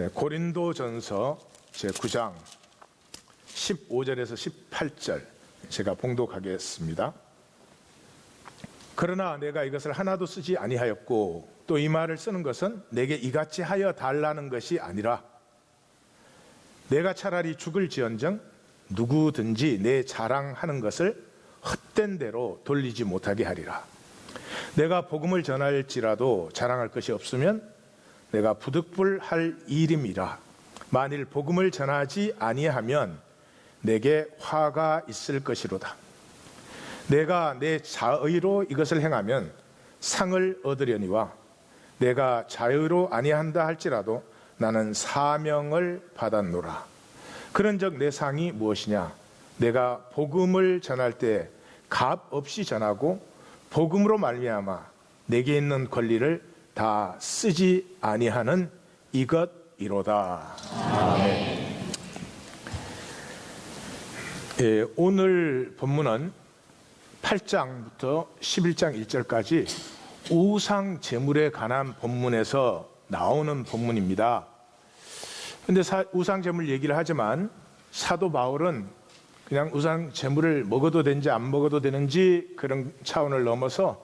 고린도전서 제9장 15절에서 18절 제가 봉독하겠습니다. 그러나 내가 이것을 하나도 쓰지 아니하였고 또 이 말을 쓰는 것은 내게 이같이 하여 달라는 것이 아니라 내가 차라리 죽을지언정 누구든지 내 자랑하는 것을 헛된 대로 돌리지 못하게 하리라. 내가 복음을 전할지라도 자랑할 것이 없으면 내가 부득불할 일임이라. 만일 복음을 전하지 아니하면 내게 화가 있을 것이로다. 내가 내 자의로 이것을 행하면 상을 얻으려니와 내가 자의로 아니한다 할지라도 나는 사명을 받았노라. 그런즉 내 상이 무엇이냐? 내가 복음을 전할 때 값 없이 전하고 복음으로 말미암아 내게 있는 권리를 다 쓰지 아니하는 이것이로다. 아멘. 오늘 본문은 8장부터 11장 1절까지 우상 제물에 관한 본문에서 나오는 본문입니다. 그런데 우상 제물 얘기를 하지만 사도 바울은 그냥 우상 제물을 먹어도 되는지 안 먹어도 되는지 그런 차원을 넘어서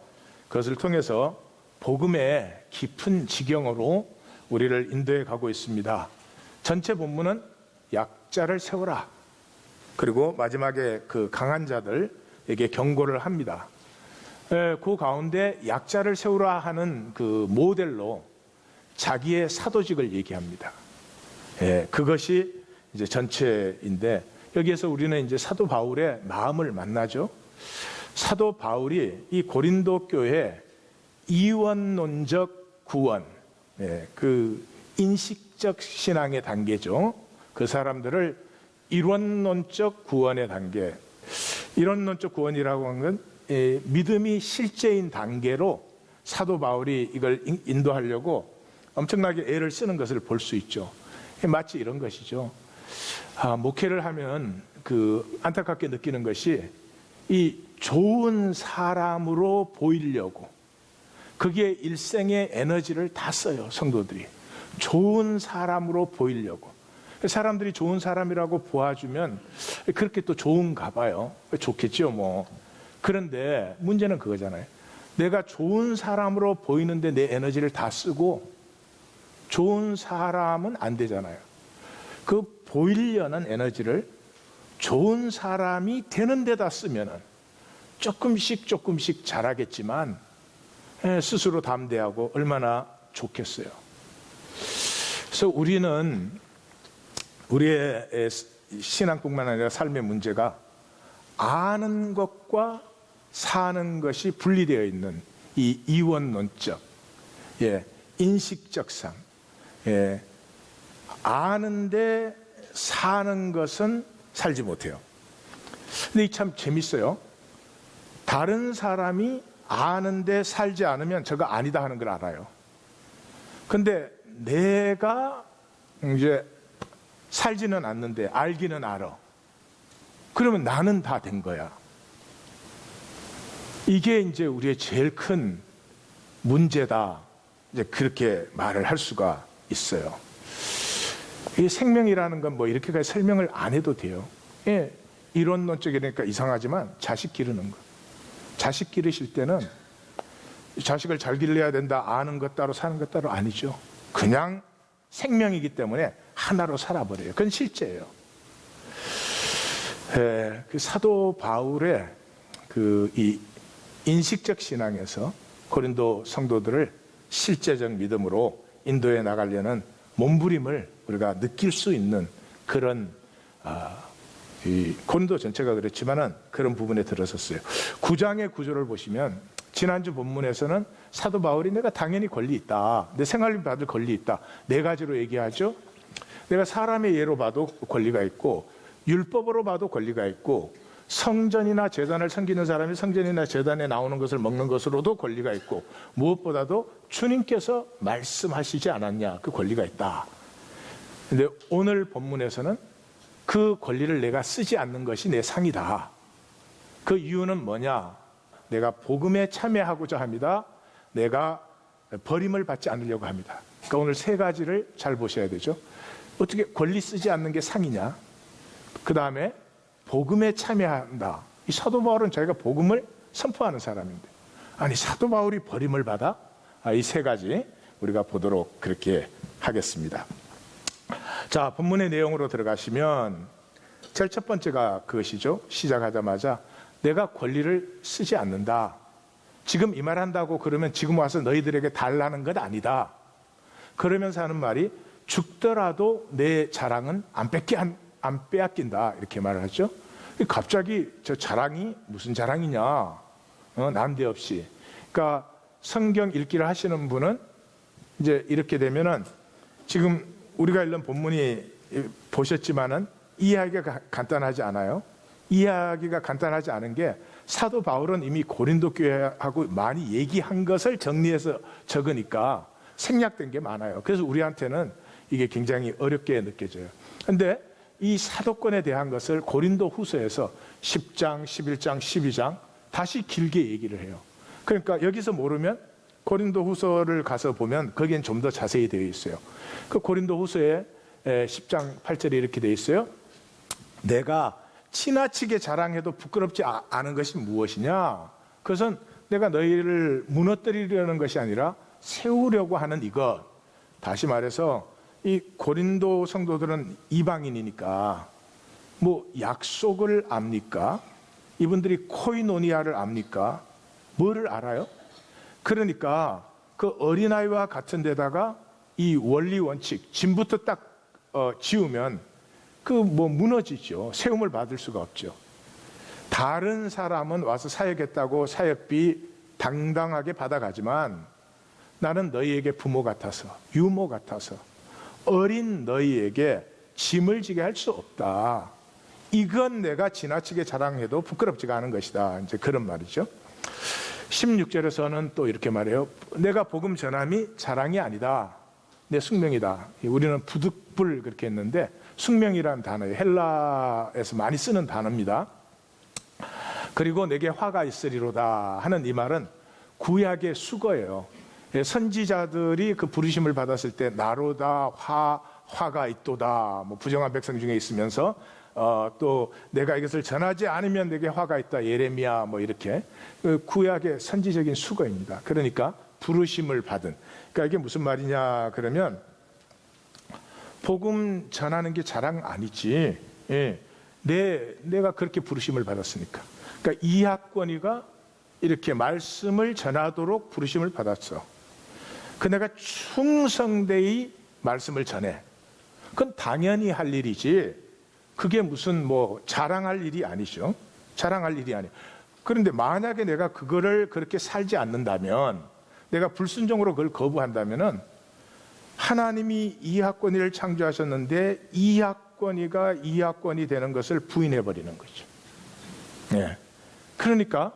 그것을 통해서 복음의 깊은 지경으로 우리를 인도해 가고 있습니다. 전체 본문은 약자를 세워라. 그리고 마지막에 그 강한 자들에게 경고를 합니다. 그 가운데 약자를 세우라 하는 그 모델로 자기의 사도직을 얘기합니다. 그것이 이제 전체인데 여기에서 우리는 이제 사도 바울의 마음을 만나죠. 사도 바울이 이 고린도 교회 이원론적 구원, 그 인식적 신앙의 단계죠. 그 사람들을 이론론적 구원의 단계, 이론론적 구원이라고 하는 건 믿음이 실제인 단계로 사도 바울이 이걸 인도하려고 엄청나게 애를 쓰는 것을 볼 수 있죠. 마치 이런 것이죠. 목회를 하면 그 안타깝게 느끼는 것이 이 좋은 사람으로 보이려고 그게 일생의 에너지를 다 써요. 성도들이 좋은 사람으로 보이려고 사람들이 좋은 사람이라고 보아주면 그렇게 또 좋은가 봐요. 좋겠죠 뭐. 그런데 문제는 그거잖아요. 내가 좋은 사람으로 보이는데 내 에너지를 다 쓰고 좋은 사람은 안 되잖아요. 그 보이려는 에너지를 좋은 사람이 되는 데다 쓰면은 조금씩 잘하겠지만 스스로 담대하고 얼마나 좋겠어요. 그래서 우리는 우리의 신앙뿐만 아니라 삶의 문제가 아는 것과 사는 것이 분리되어 있는 이 이원론적, 인식적 삶, 아는데 사는 것은 살지 못해요. 근데 이 참 재밌어요. 다른 사람이 아는데 살지 않으면 저거 아니다 하는 걸 알아요. 근데 내가 이제 살지는 않는데 알기는 알아. 그러면 나는 다 된 거야. 이게 이제 우리의 제일 큰 문제다. 이제 그렇게 말을 할 수가 있어요. 이 생명이라는 건 뭐 이렇게까지 설명을 안 해도 돼요. 이론론적이니까 이상하지만 자식 기르는 거. 자식 기르실 때는 자식을 잘 길러야 된다. 아는 것 따로 사는 것 따로 아니죠. 그냥 생명이기 때문에 하나로 살아버려요. 그건 실제예요. 그 사도 바울의 이 인식적 신앙에서 고린도 성도들을 실제적 믿음으로 인도해 나가려는 몸부림을 우리가 느낄 수 있는 그런 이 고린도 전체가 그렇지만은 그런 부분에 들어섰어요. 9장의 구조를 보시면 지난주 본문에서는 사도 바울이 내가 당연히 권리 있다. 내 생활비 받을 권리 있다. 네 가지로 얘기하죠. 내가 사람의 예로 봐도 권리가 있고 율법으로 봐도 권리가 있고 성전이나 제단을 섬기는 사람이 성전이나 제단에 나오는 것을 먹는 것으로도 권리가 있고 무엇보다도 주님께서 말씀하시지 않았냐 그 권리가 있다. 근데 오늘 본문에서는 그 권리를 내가 쓰지 않는 것이 내 상이다. 그 이유는 뭐냐? 내가 복음에 참여하고자 합니다. 내가 버림을 받지 않으려고 합니다. 그러니까 오늘 세 가지를 잘 보셔야 되죠. 어떻게 권리 쓰지 않는 게 상이냐? 그 다음에 복음에 참여한다. 이 사도 바울은 자기가 복음을 선포하는 사람인데, 아니 사도 바울이 버림을 받아? 이 세 가지 우리가 보도록 그렇게 하겠습니다. 자, 본문의 내용으로 들어가시면 제일 첫 번째가 그것이죠. 시작하자마자 내가 권리를 쓰지 않는다. 지금 이 말 한다고 그러면 지금 와서 너희들에게 달라는 것 아니다. 그러면서 하는 말이 죽더라도 내 자랑은 안 빼앗긴다. 이렇게 말을 하죠. 갑자기 저 자랑이 무슨 자랑이냐? 난데없이. 그러니까 성경 읽기를 하시는 분은 이제 이렇게 되면은 지금 우리가 읽는 본문이 보셨지만은 이야기가 간단하지 않아요. 이야기가 간단하지 않은 게 사도 바울은 이미 고린도 교회하고 많이 얘기한 것을 정리해서 적으니까 생략된 게 많아요. 그래서 우리한테는 이게 굉장히 어렵게 느껴져요. 그런데 이 사도권에 대한 것을 고린도 후서에서 10장, 11장, 12장 다시 길게 얘기를 해요. 그러니까 여기서 모르면 고린도 후서를 가서 보면 거기엔 좀 더 자세히 되어 있어요. 그 고린도 후서에 10장 8절에 이렇게 되어 있어요. 내가 지나치게 자랑해도 부끄럽지 않은 것이 무엇이냐? 그것은 내가 너희를 무너뜨리려는 것이 아니라 세우려고 하는 이것. 다시 말해서 이 고린도 성도들은 이방인이니까 뭐 약속을 압니까? 이분들이 코이노니아를 압니까? 뭐를 알아요? 그러니까 그 어린아이와 같은 데다가 이 원리 원칙, 짐부터 딱 지우면 그 뭐 무너지죠. 세움을 받을 수가 없죠. 다른 사람은 와서 사역했다고 사역비 당당하게 받아가지만 나는 너희에게 부모 같아서, 유모 같아서 어린 너희에게 짐을 지게 할 수 없다. 이건 내가 지나치게 자랑해도 부끄럽지가 않은 것이다. 이제 그런 말이죠. 16절에서는 또 이렇게 말해요. 내가 복음 전함이 자랑이 아니다. 내 숙명이다. 우리는 부득불 그렇게 했는데 숙명이라는 단어예요. 헬라에서 많이 쓰는 단어입니다. 그리고 내게 화가 있으리로다 하는 이 말은 구약의 수거예요. 선지자들이 그 부르심을 받았을 때 나로다 화가 있도다 뭐 부정한 백성 중에 있으면서 또 내가 이것을 전하지 않으면 내게 화가 있다 예레미야 뭐 이렇게 그 구약의 선지적인 수거입니다. 그러니까 부르심을 받은, 그러니까 이게 무슨 말이냐 그러면 복음 전하는 게 자랑 아니지. 예. 내가 그렇게 부르심을 받았으니까. 그러니까 이학권이가 이렇게 말씀을 전하도록 부르심을 받았어. 그 내가 충성되이 말씀을 전해. 그건 당연히 할 일이지. 그게 무슨 뭐 자랑할 일이 아니죠. 자랑할 일이 아니에요. 그런데 만약에 내가 그거를 그렇게 살지 않는다면, 내가 불순종으로 그걸 거부한다면은 하나님이 이학권이를 창조하셨는데 이학권이가 이학권이 되는 것을 부인해 버리는 거죠. 네. 그러니까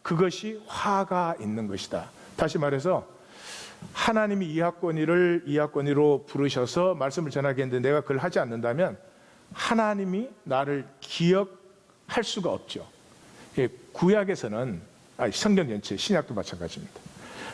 그것이 화가 있는 것이다. 다시 말해서 하나님이 이학권이를 이학권이로 부르셔서 말씀을 전하게 했는데 내가 그걸 하지 않는다면 하나님이 나를 기억할 수가 없죠. 구약에서는 성경 전체, 신약도 마찬가지입니다.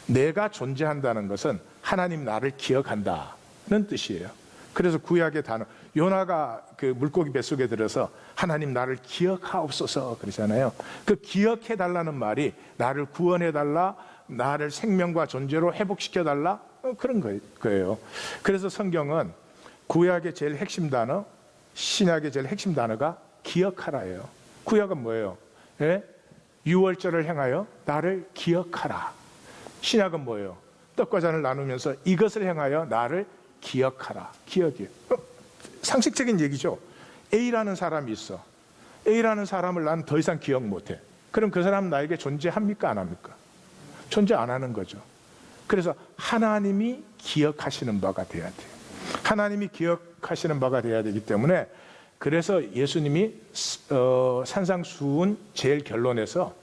내가 존재한다는 것은 하나님 나를 기억한다는 뜻이에요. 그래서 구약의 단어, 요나가 그 물고기 뱃속에 들어서 하나님 나를 기억하옵소서 그러잖아요. 그 기억해달라는 말이 나를 구원해달라, 나를 생명과 존재로 회복시켜달라, 그런 거예요. 그래서 성경은 구약의 제일 핵심 단어, 신약의 제일 핵심 단어가 기억하라예요. 구약은 뭐예요? 예? 유월절을 행하여 나를 기억하라. 신약은 뭐예요? 떡과 잔을 나누면서 이것을 행하여 나를 기억하라. 기억이에요. 상식적인 얘기죠. A라는 사람이 있어. A라는 사람을 난 더 이상 기억 못해. 그럼 그 사람은 나에게 존재합니까? 안 합니까? 존재 안 하는 거죠. 그래서 하나님이 기억하시는 바가 돼야 돼요. 하나님이 기억하시는 바가 돼야 되기 때문에, 그래서 예수님이 산상수훈 제일 결론에서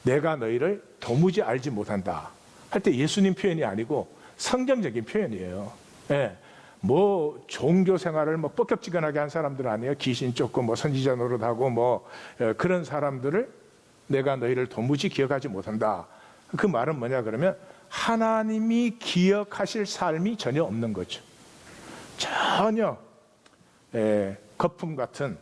내가 너희를 도무지 알지 못한다 할 때 예수님 표현이 아니고 성경적인 표현이에요. 예. 뭐 종교 생활을 뭐 뻑격지근하게 한 사람들 아니에요. 귀신 쫓고 뭐 선지자 노릇하고 뭐 그런 사람들을 내가 너희를 도무지 기억하지 못한다. 그 말은 뭐냐 그러면 하나님이 기억하실 삶이 전혀 없는 거죠. 전혀 거품 같은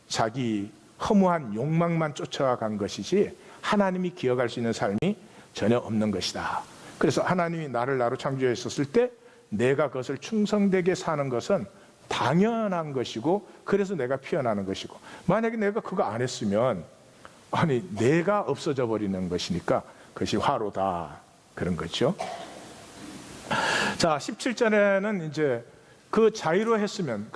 자기 허무한 욕망만 쫓아간 것이지 하나님이 기억할 수 있는 삶이 전혀 없는 것이다. 그래서 하나님이 나를 나로 창조했었을 때 내가 그것을 충성되게 사는 것은 당연한 것이고, 그래서 내가 피어나는 것이고, 만약에 내가 그거 안 했으면 내가 없어져 버리는 것이니까 그것이 화로다, 그런 거죠. 자, 17절에는 이제 그 자유로 했으면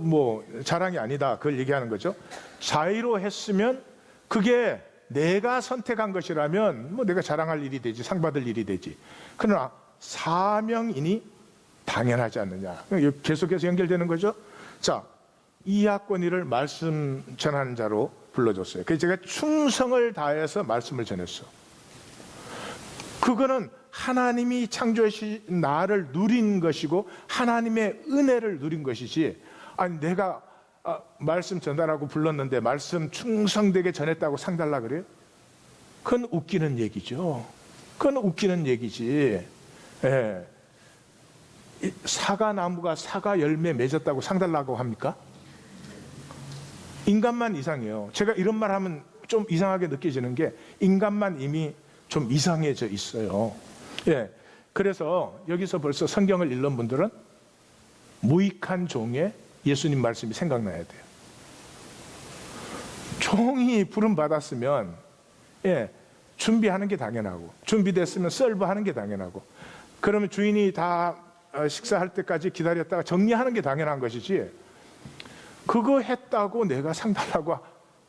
뭐 자랑이 아니다, 그걸 얘기하는 거죠. 자유로 했으면 그게 내가 선택한 것이라면 뭐 내가 자랑할 일이 되지, 상 받을 일이 되지. 그러나 사명이니 당연하지 않느냐. 계속해서 연결되는 거죠. 자, 이학권이를 말씀 전하는 자로 불러줬어요. 그래서 제가 충성을 다해서 말씀을 전했어. 그거는 하나님이 창조하신 나를 누린 것이고 하나님의 은혜를 누린 것이지, 아니 내가 말씀 전달하고 불렀는데 말씀 충성되게 전했다고 상 달라 그래요? 그건 웃기는 얘기죠. 그건 웃기는 얘기지. 예. 사과나무가 사과 열매 맺었다고 상 달라고 합니까? 인간만 이상해요. 제가 이런 말 하면 좀 이상하게 느껴지는 게 인간만 이미 좀 이상해져 있어요. 예. 그래서 여기서 벌써 성경을 읽는 분들은 무익한 종의 예수님 말씀이 생각나야 돼요. 종이 부름 받았으면 준비하는 게 당연하고, 준비됐으면 서브하는 게 당연하고, 그러면 주인이 다 식사할 때까지 기다렸다가 정리하는 게 당연한 것이지, 그거 했다고 내가 상 달라고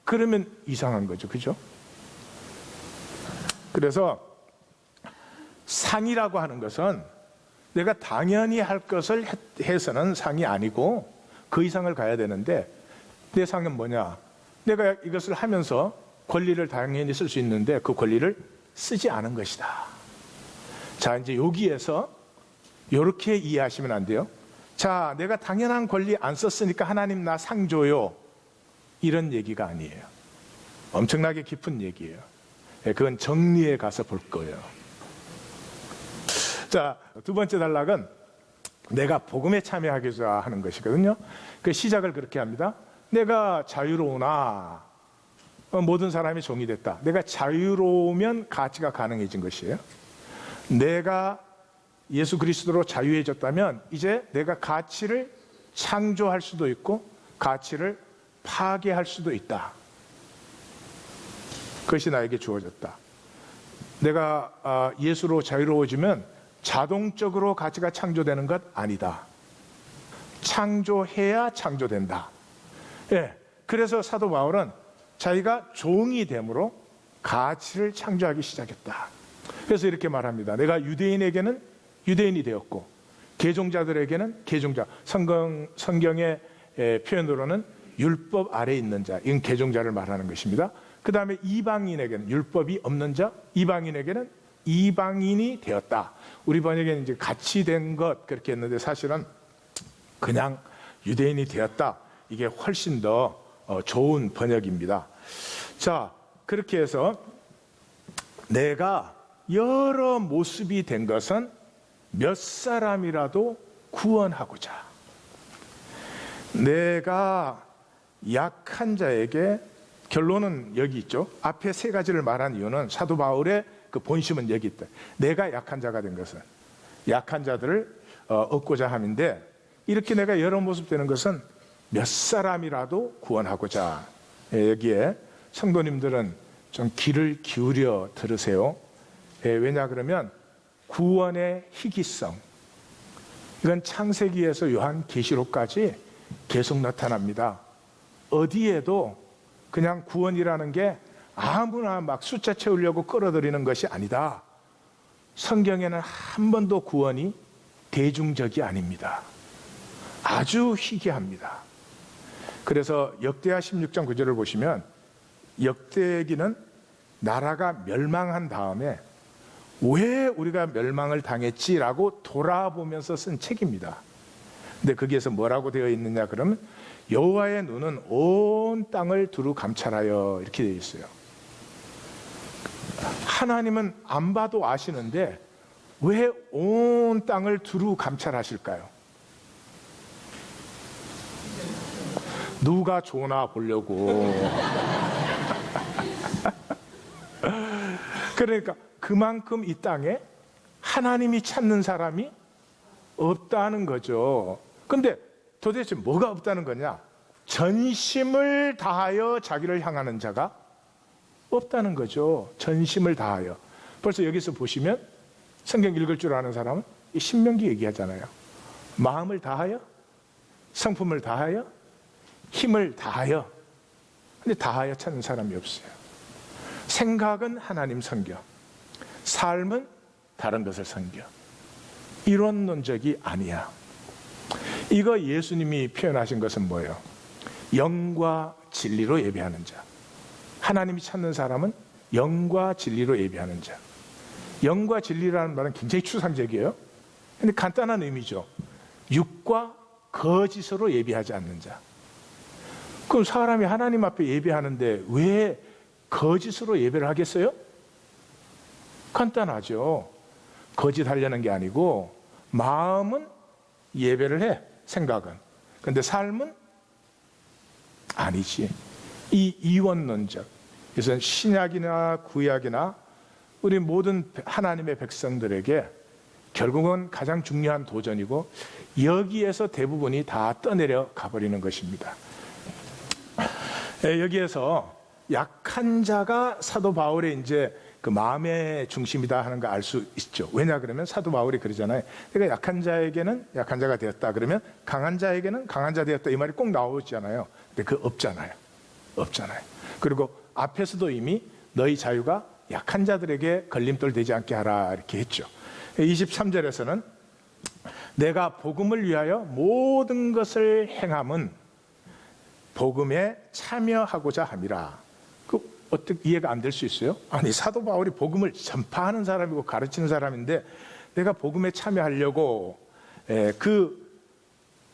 그러면 이상한 거죠. 그죠? 그래서 상이라고 하는 것은 내가 당연히 할 것을 해서는 상이 아니고 그 이상을 가야 되는데, 내 상은 뭐냐? 내가 이것을 하면서 권리를 당연히 쓸 수 있는데 그 권리를 쓰지 않은 것이다. 자, 이제 여기에서 이렇게 이해하시면 안 돼요. 자, 내가 당연한 권리 안 썼으니까 하나님 나 상 줘요, 이런 얘기가 아니에요. 엄청나게 깊은 얘기예요. 그건 정리에 가서 볼 거예요. 자, 두 번째 단락은 내가 복음에 참여하고자 하는 것이거든요. 그 시작을 그렇게 합니다. 내가 자유로우나 모든 사람이 종이 됐다. 내가 자유로우면 가치가 가능해진 것이에요. 내가 예수 그리스도로 자유해졌다면 이제 내가 가치를 창조할 수도 있고 가치를 파괴할 수도 있다. 그것이 나에게 주어졌다. 내가 예수로 자유로워지면 자동적으로 가치가 창조되는 것 아니다. 창조해야 창조된다. 예, 그래서 사도 바울은 자기가 종이 됨으로 가치를 창조하기 시작했다. 그래서 이렇게 말합니다. 내가 유대인에게는 유대인이 되었고 개종자들에게는 개종자. 성경의 표현으로는 율법 아래에 있는 자, 이건 개종자를 말하는 것입니다. 그 다음에 이방인에게는 율법이 없는 자, 이방인에게는 이방인이 되었다. 우리 번역에는 이제 같이 된 것 그렇게 했는데 사실은 그냥 유대인이 되었다. 이게 훨씬 더 좋은 번역입니다. 자, 그렇게 해서 내가 여러 모습이 된 것은 몇 사람이라도 구원하고자. 내가 약한 자에게, 결론은 여기 있죠. 앞에 세 가지를 말한 이유는 사도 바울의 그 본심은 여기 있다. 내가 약한 자가 된 것은 약한 자들을 얻고자 함인데, 이렇게 내가 여러 모습 되는 것은 몇 사람이라도 구원하고자. 여기에 성도님들은 좀 귀를 기울여 들으세요. 왜냐 그러면 구원의 희귀성, 이건 창세기에서 요한계시록까지 계속 나타납니다. 어디에도 그냥 구원이라는 게 아무나 막 숫자 채우려고 끌어들이는 것이 아니다. 성경에는 한 번도 구원이 대중적이 아닙니다. 아주 희귀합니다. 그래서 역대하 16장 9절을 보시면 역대기는 나라가 멸망한 다음에 왜 우리가 멸망을 당했지라고 돌아보면서 쓴 책입니다. 근데 거기에서 뭐라고 되어 있느냐 그러면 여호와의 눈은 온 땅을 두루 감찰하여 이렇게 되어 있어요. 하나님은 안 봐도 아시는데 왜 온 땅을 두루 감찰하실까요? 누가 좋나 보려고. 그러니까 그만큼 이 땅에 하나님이 찾는 사람이 없다는 거죠. 근데 도대체 뭐가 없다는 거냐? 전심을 다하여 자기를 향하는 자가 없다는 거죠. 전심을 다하여. 벌써 여기서 보시면 성경 읽을 줄 아는 사람은 이 신명기 얘기하잖아요. 마음을 다하여, 성품을 다하여, 힘을 다하여. 근데 다하여 찾는 사람이 없어요. 생각은 하나님 섬겨, 삶은 다른 것을 섬겨. 이론론적이 아니야. 이거 예수님이 표현하신 것은 뭐예요? 영과 진리로 예배하는 자. 하나님이 찾는 사람은 영과 진리로 예배하는 자. 영과 진리라는 말은 굉장히 추상적이에요. 근데 간단한 의미죠. 육과 거짓으로 예배하지 않는 자. 그럼 사람이 하나님 앞에 예배하는데 왜 거짓으로 예배를 하겠어요? 간단하죠. 거짓하려는 게 아니고 마음은 예배를 해, 생각은. 근데 삶은 아니지. 이 이원론적. 그래서 신약이나 구약이나 우리 모든 하나님의 백성들에게 결국은 가장 중요한 도전이고 여기에서 대부분이 다 떠내려 가버리는 것입니다. 여기에서 약한 자가 사도 바울의 이제 그 마음의 중심이다 하는 거 알 수 있죠. 왜냐 그러면 사도 바울이 그러잖아요. 그러니까 약한 자에게는 약한 자가 되었다 그러면 강한 자에게는 강한 자 되었다 이 말이 꼭 나오잖아요. 근데 그거 없잖아요. 없잖아요. 그리고 앞에서도 이미 너희 자유가 약한 자들에게 걸림돌 되지 않게 하라 이렇게 했죠. 23절에서는 내가 복음을 위하여 모든 것을 행함은 복음에 참여하고자 함이라. 어떻게 이해가 안 될 수 있어요? 아니 사도 바울이 복음을 전파하는 사람이고 가르치는 사람인데 내가 복음에 참여하려고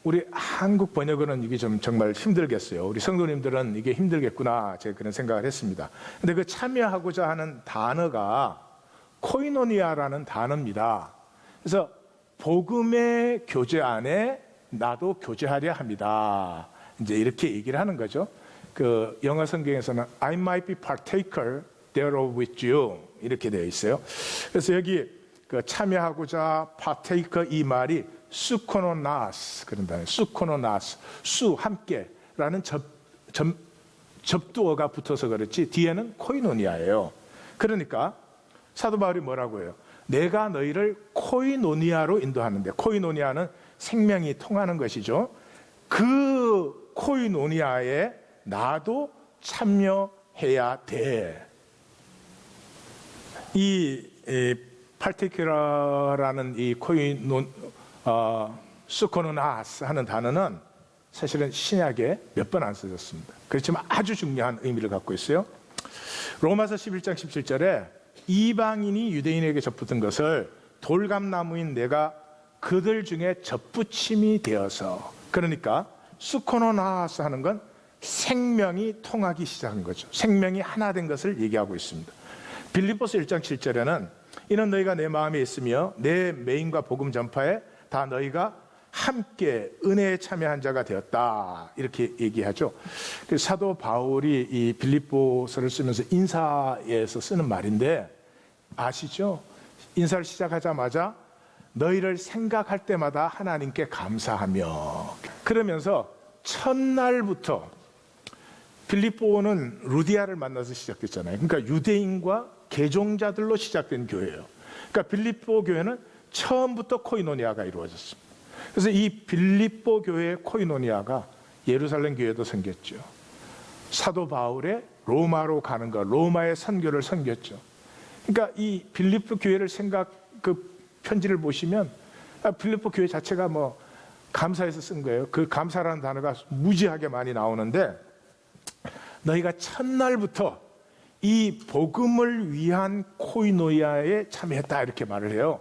우리 한국 번역어는 이게 좀 정말 힘들겠어요. 우리 성도님들은 이게 힘들겠구나 제가 그런 생각을 했습니다. 근데 그 참여하고자 하는 단어가 코이노니아라는 단어입니다. 그래서 복음의 교제 안에 나도 교제하려 합니다. 이제 이렇게 얘기를 하는 거죠. 그 영어 성경에서는 I might be partaker thereof with you 이렇게 되어 있어요. 그래서 여기 그 참여하고자 partaker 이 말이 수코노나스 그런 단어예요. 수코노나스 수 함께라는 접두어가 붙어서 그렇지 뒤에는 코이노니아예요. 그러니까 사도 바울이 뭐라고 해요? 내가 너희를 코이노니아로 인도하는데 코이노니아는 생명이 통하는 것이죠. 그 코이노니아에 나도 참여해야 돼. 이 파티큐라라는 이 수코노나스 하는 단어는 사실은 신약에 몇 번 안 써졌습니다. 그렇지만 아주 중요한 의미를 갖고 있어요. 로마서 11장 17절에 이방인이 유대인에게 접붙은 것을 돌감나무인 내가 그들 중에 접붙임이 되어서 그러니까 수코노나스 하는 건 생명이 통하기 시작한 거죠. 생명이 하나 된 것을 얘기하고 있습니다. 빌립보서 1장 7절에는 이는 너희가 내 마음에 있으며 내 메인과 복음 전파에 다 너희가 함께 은혜에 참여한 자가 되었다 이렇게 얘기하죠. 사도 바울이 이 빌립보서를 쓰면서 인사에서 쓰는 말인데 아시죠? 인사를 시작하자마자 너희를 생각할 때마다 하나님께 감사하며 그러면서 첫날부터 빌립보는 루디아를 만나서 시작됐잖아요. 그러니까 유대인과 개종자들로 시작된 교회예요. 그러니까 빌립보 교회는 처음부터 코이노니아가 이루어졌습니다. 그래서 이 빌립보 교회의 코이노니아가 예루살렘 교회도 생겼죠. 사도 바울의 로마로 가는 것, 로마의 선교를 섬겼죠. 그러니까 이 빌립보 교회를 그 편지를 보시면 빌립보 교회 자체가 뭐 감사해서 쓴 거예요. 그 감사라는 단어가 무지하게 많이 나오는데 너희가 첫날부터 이 복음을 위한 코이노니아에 참여했다 이렇게 말을 해요.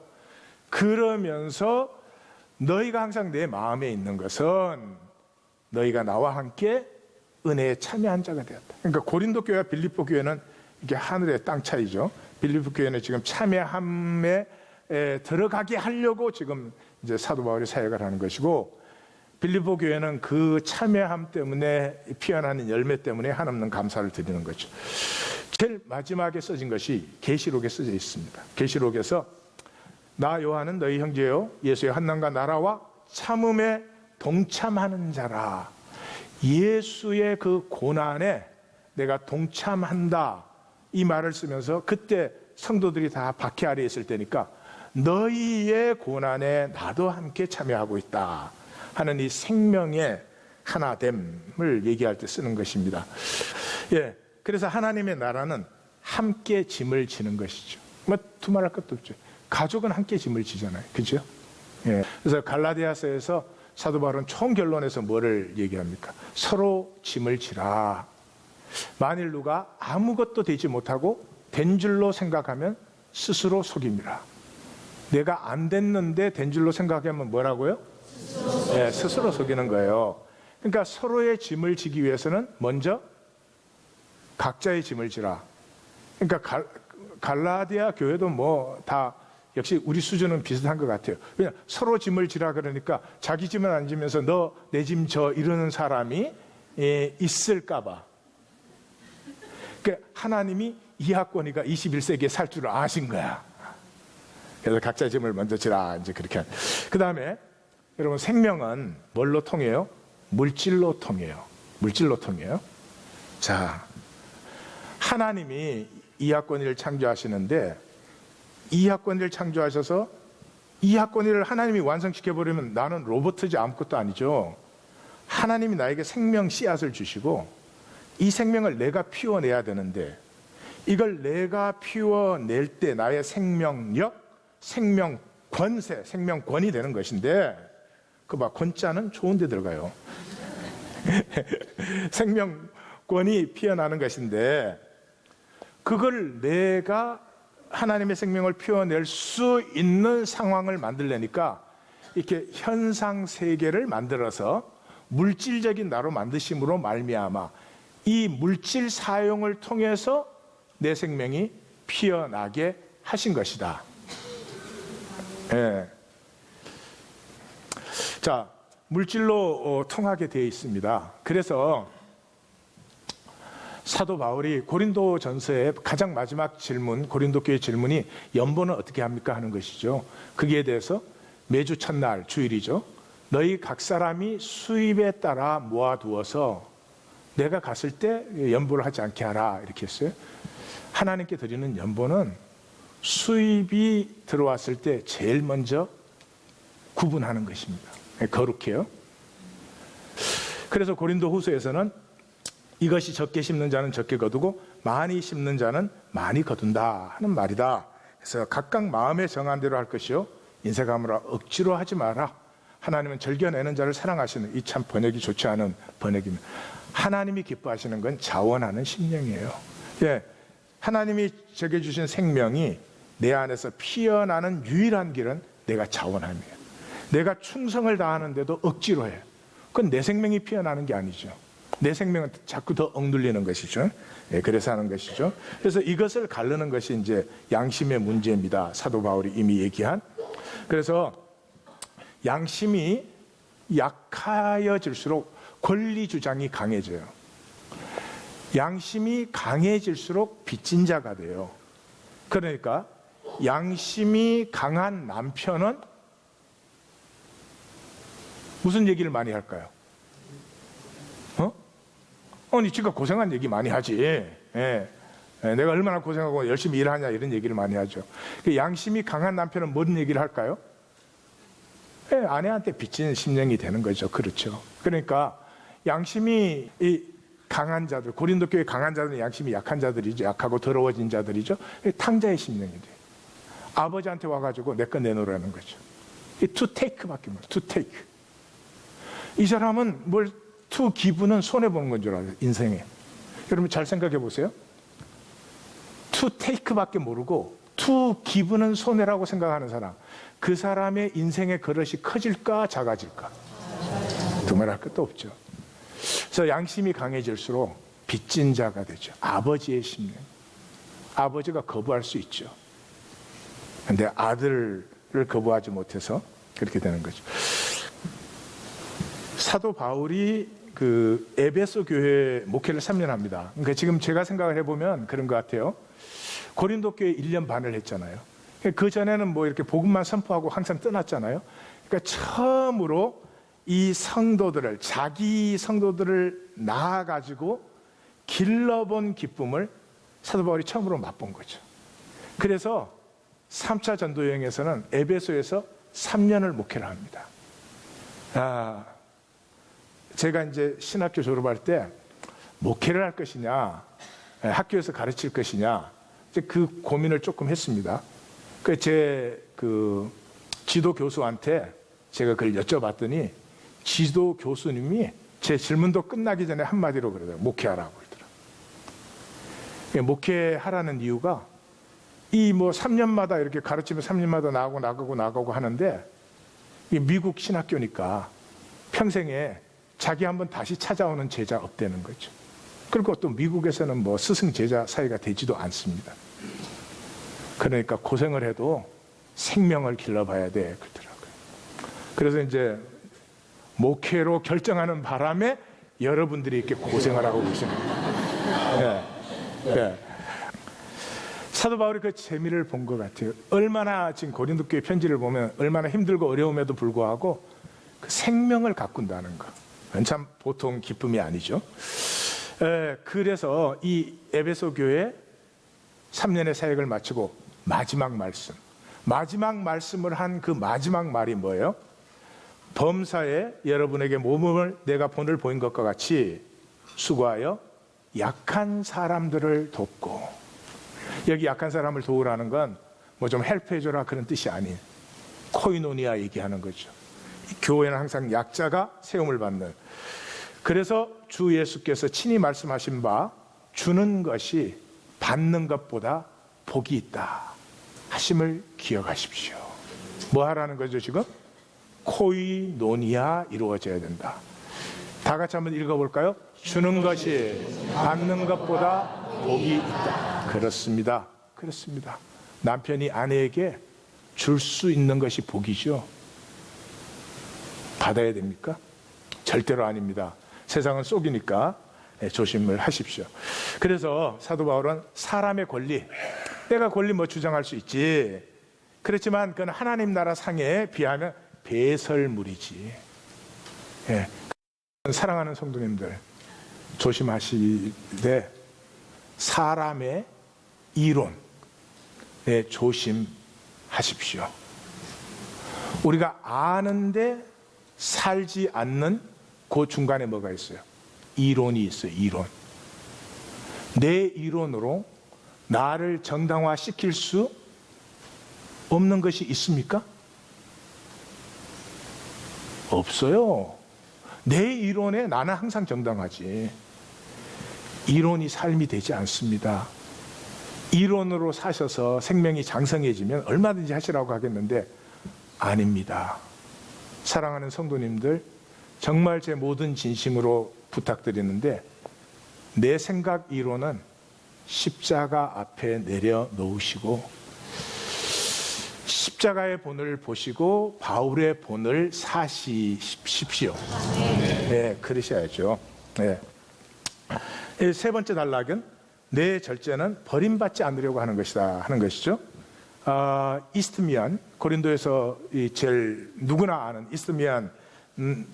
그러면서 너희가 항상 내 마음에 있는 것은 너희가 나와 함께 은혜에 참여한 자가 되었다. 그러니까 고린도 교회와 빌립보 교회는 이게 하늘의 땅 차이죠. 빌립보 교회는 지금 참여함에 들어가게 하려고 지금 이제 사도 바울이 사역을 하는 것이고, 빌립보 교회는 그 참여함 때문에 피어나는 열매 때문에 한없는 감사를 드리는 거죠. 제일 마지막에 써진 것이 계시록에 써져 있습니다. 계시록에서 나 요한은 너희 형제요 예수의 환난과 나라와 참음에 동참하는 자라. 예수의 그 고난에 내가 동참한다, 이 말을 쓰면서 그때 성도들이 다 박해 아래에 있을 때니까 너희의 고난에 나도 함께 참여하고 있다 하는 이 생명의 하나됨을 얘기할 때 쓰는 것입니다. 예, 그래서 하나님의 나라는 함께 짐을 지는 것이죠. 뭐 두말할 것도 없죠. 가족은 함께 짐을 지잖아요, 그죠? 예, 그래서 갈라디아서에서 사도 바울은 총결론에서 뭐를 얘기합니까? 서로 짐을 지라. 만일 누가 아무것도 되지 못하고 된 줄로 생각하면 스스로 속임이라. 내가 안 됐는데 된 줄로 생각하면 뭐라고요? 네, 스스로 속이는 거예요. 그러니까 서로의 짐을 지기 위해서는 먼저 각자의 짐을 지라. 그러니까 갈라디아 교회도 뭐 다 역시 우리 수준은 비슷한 것 같아요. 그냥 서로 짐을 지라 그러니까 자기 짐을 안 지면서 너 내 짐 져 이러는 사람이 있을까 봐. 그러니까 하나님이 이하권이가 21세기에 살 줄을 아신 거야. 그래서 각자 짐을 먼저 지라, 이제 그렇게. 그 다음에 여러분, 생명은 뭘로 통해요? 물질로 통해요. 물질로 통해요. 자, 하나님이 이하권이를 창조하시는데, 이하권이를 창조하셔서 이하권이를 하나님이 완성시켜버리면 나는 로봇이지 아무것도 아니죠. 하나님이 나에게 생명 씨앗을 주시고 이 생명을 내가 피워내야 되는데, 이걸 내가 피워낼 때 나의 생명력, 생명 권세, 생명권이 되는 것인데, 그 봐, 권자는 좋은 데 들어가요. 생명권이 피어나는 것인데, 그걸 내가 하나님의 생명을 피워낼 수 있는 상황을 만들려니까 이렇게 현상 세계를 만들어서 물질적인 나로 만드심으로 말미암아 이 물질 사용을 통해서 내 생명이 피어나게 하신 것이다. 예. 자, 물질로 통하게 되어 있습니다. 그래서 사도 바울이 고린도 전서의 가장 마지막 질문, 고린도 교회 질문이 연보는 어떻게 합니까 하는 것이죠. 거기에 대해서 매주 첫날, 주일이죠. 너희 각 사람이 수입에 따라 모아두어서 내가 갔을 때 연보를 하지 않게 하라, 이렇게 했어요. 하나님께 드리는 연보는 수입이 들어왔을 때 제일 먼저 구분하는 것입니다. 거룩해요. 그래서 고린도 후서에서는 이것이 적게 심는 자는 적게 거두고 많이 심는 자는 많이 거둔다 하는 말이다. 그래서 각각 마음에 정한 대로 할 것이요 인색함으로 억지로 하지 마라. 하나님은 절겨내는 자를 사랑하시는, 이 참 번역이 좋지 않은 번역입니다. 하나님이 기뻐하시는 건 자원하는 심령이에요. 예, 하나님이 제게 주신 생명이 내 안에서 피어나는 유일한 길은 내가 자원함이에요. 내가 충성을 다하는데도 억지로 해요. 그건 내 생명이 피어나는 게 아니죠. 내 생명은 자꾸 더 억눌리는 것이죠. 예, 그래서 하는 것이죠. 그래서 이것을 가르는 것이 이제 양심의 문제입니다. 사도 바울이 이미 얘기한. 그래서 양심이 약해질수록 권리 주장이 강해져요. 양심이 강해질수록 빚진 자가 돼요. 그러니까 양심이 강한 남편은 무슨 얘기를 많이 할까요? 아니, 지가 고생한 얘기 많이 하지. 예. 내가 얼마나 고생하고 열심히 일하냐, 이런 얘기를 많이 하죠. 양심이 강한 남편은 뭔 얘기를 할까요? 예, 아내한테 빚진 심령이 되는 거죠. 그렇죠. 그러니까 양심이 강한 자들, 고린도 교회 강한 자들은 양심이 약한 자들이죠. 약하고 더러워진 자들이죠. 탕자의 심령이 돼요. 아버지한테 와가지고 내 거 내놓으라는 거죠. to take밖에 몰라요. to take. 이 사람은 뭘 to give는 손해보는 건 줄 알아요, 인생에. 여러분 잘 생각해 보세요. to take밖에 모르고 to give는 손해라고 생각하는 사람, 그 사람의 인생의 그릇이 커질까 작아질까? 두말할 것도 없죠. 그래서 양심이 강해질수록 빚진 자가 되죠. 아버지의 심령. 아버지가 거부할 수 있죠. 근데 아들을 거부하지 못해서 그렇게 되는 거죠. 사도 바울이 그 에베소 교회 목회를 3년 합니다. 그러니까 지금 제가 생각을 해보면 그런 것 같아요. 고린도 교회 1년 반을 했잖아요. 그 전에는 뭐 이렇게 복음만 선포하고 항상 떠났잖아요. 그러니까 처음으로 이 성도들을, 자기 성도들을 낳아가지고 길러본 기쁨을 사도 바울이 처음으로 맛본 거죠. 그래서 3차 전도 여행에서는 에베소에서 3년을 목회를 합니다. 제가 이제 신학교 졸업할 때 목회를 할 것이냐, 학교에서 가르칠 것이냐, 이제 그 고민을 조금 했습니다. 제 지도 교수한테 제가 그걸 여쭤봤더니 지도 교수님이 제 질문도 끝나기 전에 한마디로 그러더라고요. 목회하라고 그러더라고요. 목회하라는 이유가 이 뭐 3년마다 이렇게 가르치면 3년마다 나가고 하는데 미국 신학교니까 평생에 자기 한번 다시 찾아오는 제자 없다는 거죠. 그리고 또 미국에서는 뭐 스승 제자 사이가 되지도 않습니다. 그러니까 고생을 해도 생명을 길러봐야 돼 그러더라고요. 그래서 이제 목회로 결정하는 바람에 여러분들이 이렇게 고생을 하고 계시는 거예요. 네. 사도 바울이 그 재미를 본 것 같아요. 얼마나 지금 고린도 교회 편지를 보면 얼마나 힘들고 어려움에도 불구하고 그 생명을 가꾼다는 거. 참 보통 기쁨이 아니죠. 그래서 이 에베소 교회 3년의 사역을 마치고 마지막 말씀을 한 그 마지막 말이 뭐예요? 범사에 여러분에게 몸을 내가 본을 보인 것과 같이 수고하여 약한 사람들을 돕고, 여기 약한 사람을 도우라는 건 뭐 좀 헬프해줘라 그런 뜻이 아닌 코이노니아 얘기하는 거죠. 교회는 항상 약자가 세움을 받는. 그래서 주 예수께서 친히 말씀하신 바 주는 것이 받는 것보다 복이 있다 하심을 기억하십시오. 뭐 하라는 거죠 지금? 코이노니아 이루어져야 된다. 다 같이 한번 읽어볼까요? 주는 것이 받는 것보다 복이 있다. 그렇습니다. 남편이 아내에게 줄 수 있는 것이 복이죠. 받아야 됩니까? 절대로 아닙니다. 세상은 속이니까 조심을 하십시오. 그래서 사도 바울은 사람의 권리, 내가 권리 뭐 주장할 수 있지. 그렇지만 그건 하나님 나라 상에 비하면 배설물이지. 사랑하는 성도님들 조심하시되 사람의 이론에 조심하십시오. 우리가 아는데 살지 않는 그 중간에 뭐가 있어요? 이론이 있어요. 이론. 내 이론으로 나를 정당화시킬 수 없는 것이 있습니까? 없어요. 내 이론에 나는 항상 정당하지. 이론이 삶이 되지 않습니다. 이론으로 사셔서 생명이 장성해지면 얼마든지 하시라고 하겠는데 아닙니다. 사랑하는 성도님들, 정말 제 모든 진심으로 부탁드리는데 내 생각 이론은 십자가 앞에 내려놓으시고 십자가의 본을 보시고 바울의 본을 사시십시오. 네, 그러셔야죠. 네. 세 번째 단락은 내 절제는 버림받지 않으려고 하는 것이다 하는 것이죠. 이스트미안, 고린도에서 제일 누구나 아는 이스트미안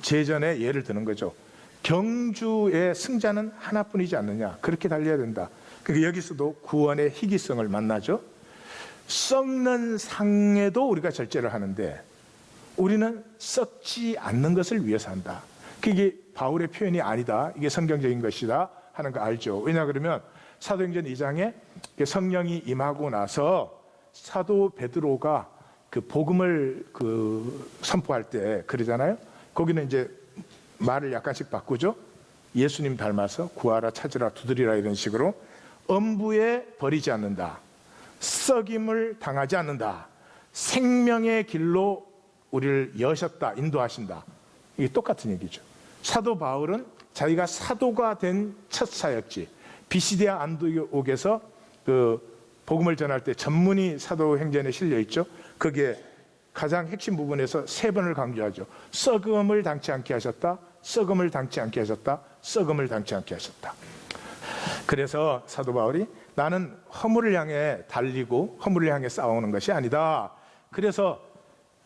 제전의 예를 드는 거죠. 경주의 승자는 하나뿐이지 않느냐, 그렇게 달려야 된다. 그러니까 여기서도 구원의 희귀성을 만나죠. 썩는 상에도 우리가 절제를 하는데 우리는 썩지 않는 것을 위해서 한다. 그게 바울의 표현이 아니다, 이게 성경적인 것이다 하는 거 알죠. 왜냐 그러면 사도행전 2장에 성령이 임하고 나서 사도 베드로가 그 복음을 선포할 때 그러잖아요. 거기는 이제 말을 약간씩 바꾸죠. 예수님 닮아서 구하라, 찾으라, 두드리라 이런 식으로 엄부에 버리지 않는다, 썩임을 당하지 않는다, 생명의 길로 우리를 여셨다, 인도하신다. 이게 똑같은 얘기죠. 사도 바울은 자기가 사도가 된 첫 사역지 비시디아 안디옥에서 복음을 전할 때 전문이 사도행전에 실려 있죠. 거기에 가장 핵심 부분에서 3번을 강조하죠. 썩음을 당치 않게 하셨다, 썩음을 당치 않게 하셨다, 썩음을 당치 않게 하셨다. 그래서 사도 바울이 나는 허물을 향해 달리고 허물을 향해 싸우는 것이 아니다. 그래서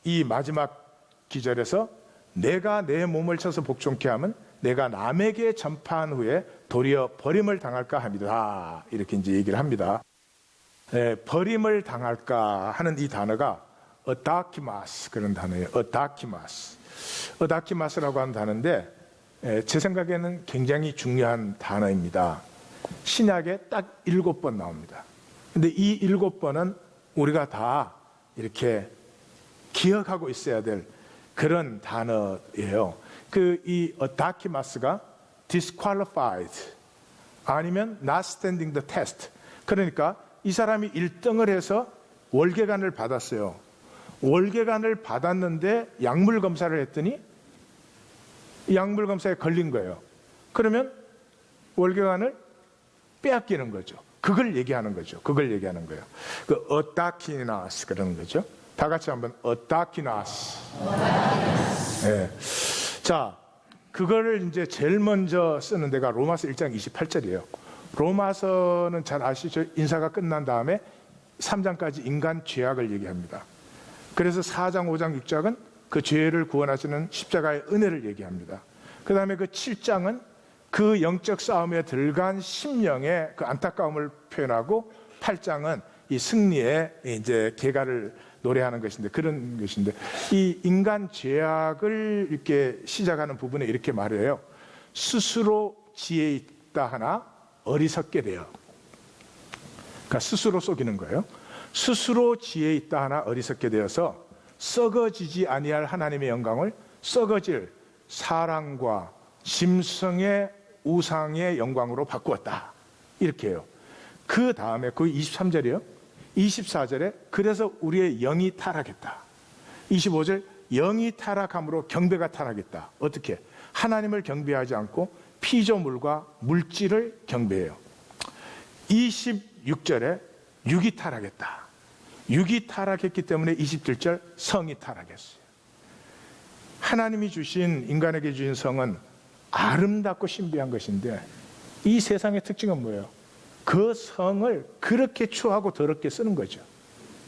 이 마지막 기절에서 내가 내 몸을 쳐서 복종케 하면 내가 남에게 전파한 후에 도리어 버림을 당할까 합니다. 이렇게 이제 얘기를 합니다. 버림을 당할까 하는 이 단어가 어다키마스 그런 단어예요. 어다키마스라고 하는 단어인데 제 생각에는 굉장히 중요한 단어입니다. 신약에 딱 7번 나옵니다. 근데 이 7번은 우리가 다 이렇게 기억하고 있어야 될 그런 단어예요. 이 어다키마스가 disqualified 아니면 not standing the test. 그러니까 이 사람이 1등을 해서 월계관을 받았어요. 월계관을 받았는데 약물 검사를 했더니 약물 검사에 걸린 거예요. 그러면 월계관을 빼앗기는 거죠. 그걸 얘기하는 거죠. 그걸 얘기하는 거예요. 그 어다키나스 그러는 거죠. 다 같이 한번 어다키나스. 네. 자, 그거를 이제 제일 먼저 쓰는 데가 로마서 1장 28절이에요. 로마서는 잘 아시죠? 인사가 끝난 다음에 3장까지 인간 죄악을 얘기합니다. 그래서 4장, 5장, 6장은 그 죄를 구원하시는 십자가의 은혜를 얘기합니다. 그 다음에 그 7장은 그 영적 싸움에 들어간 심령의 그 안타까움을 표현하고 8장은 이 승리의 이제 계가를 노래하는 것인데 그런 것인데 이 인간 죄악을 이렇게 시작하는 부분에 이렇게 말해요. 스스로 지혜 있다 하나 어리석게 돼요. 그러니까 스스로 속이는 거예요. 스스로 지혜 있다 하나 어리석게 되어서 썩어지지 아니할 하나님의 영광을 썩어질 사랑과 짐승의 우상의 영광으로 바꾸었다. 이렇게 해요. 그 다음에 그 23절이에요. 24절에 그래서 우리의 영이 타락했다. 25절 영이 타락함으로 경배가 타락했다. 어떻게? 하나님을 경배하지 않고 피조물과 물질을 경배해요. 26절에 육이 타락했다. 육이 타락했기 때문에 27절 성이 타락했어요. 하나님이 주신 인간에게 주신 성은 아름답고 신비한 것인데 이 세상의 특징은 뭐예요? 그 성을 그렇게 추하고 더럽게 쓰는 거죠.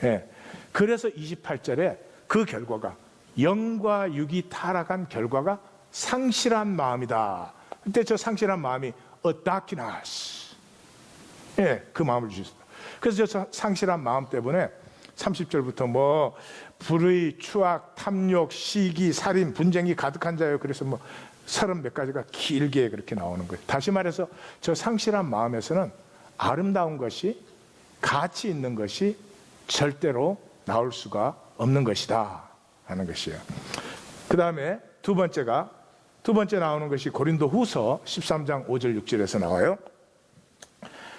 예. 그래서 28절에 그 결과가 영과 육이 타락한 결과가 상실한 마음이다. 그때 저 상실한 마음이 어다키나스. 예, 그 마음을 주셨다. 그래서 저 상실한 마음 때문에 30절부터 뭐 불의, 추악, 탐욕, 시기, 살인, 분쟁이 가득한 자예요. 그래서 뭐 30몇 가지가 길게 그렇게 나오는 거예요. 다시 말해서 저 상실한 마음에서는 아름다운 것이 가치 있는 것이 절대로 나올 수가 없는 것이다 하는 것이에요. 그 다음에 두 번째 나오는 것이 고린도 후서 13장 5절 6절에서 나와요.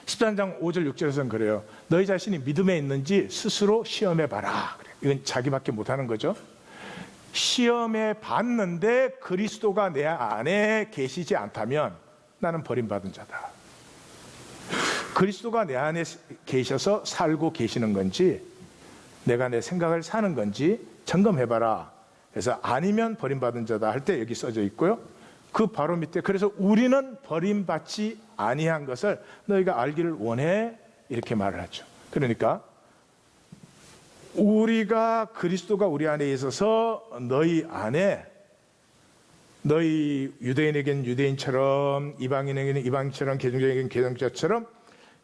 13장 5절 6절에서는 그래요. 너희 자신이 믿음에 있는지 스스로 시험해 봐라. 이건 자기밖에 못하는 거죠. 시험해 봤는데 그리스도가 내 안에 계시지 않다면 나는 버림받은 자다. 그리스도가 내 안에 계셔서 살고 계시는 건지 내가 내 생각을 사는 건지 점검해봐라. 그래서 아니면 버림받은 자다 할 때 여기 써져 있고요. 그 바로 밑에 그래서 우리는 버림받지 아니한 것을 너희가 알기를 원해 이렇게 말을 하죠. 그러니까 우리가 그리스도가 우리 안에 있어서 너희 안에 너희 유대인에게는 유대인처럼 이방인에게는 이방인처럼 개종자에게는 개종자처럼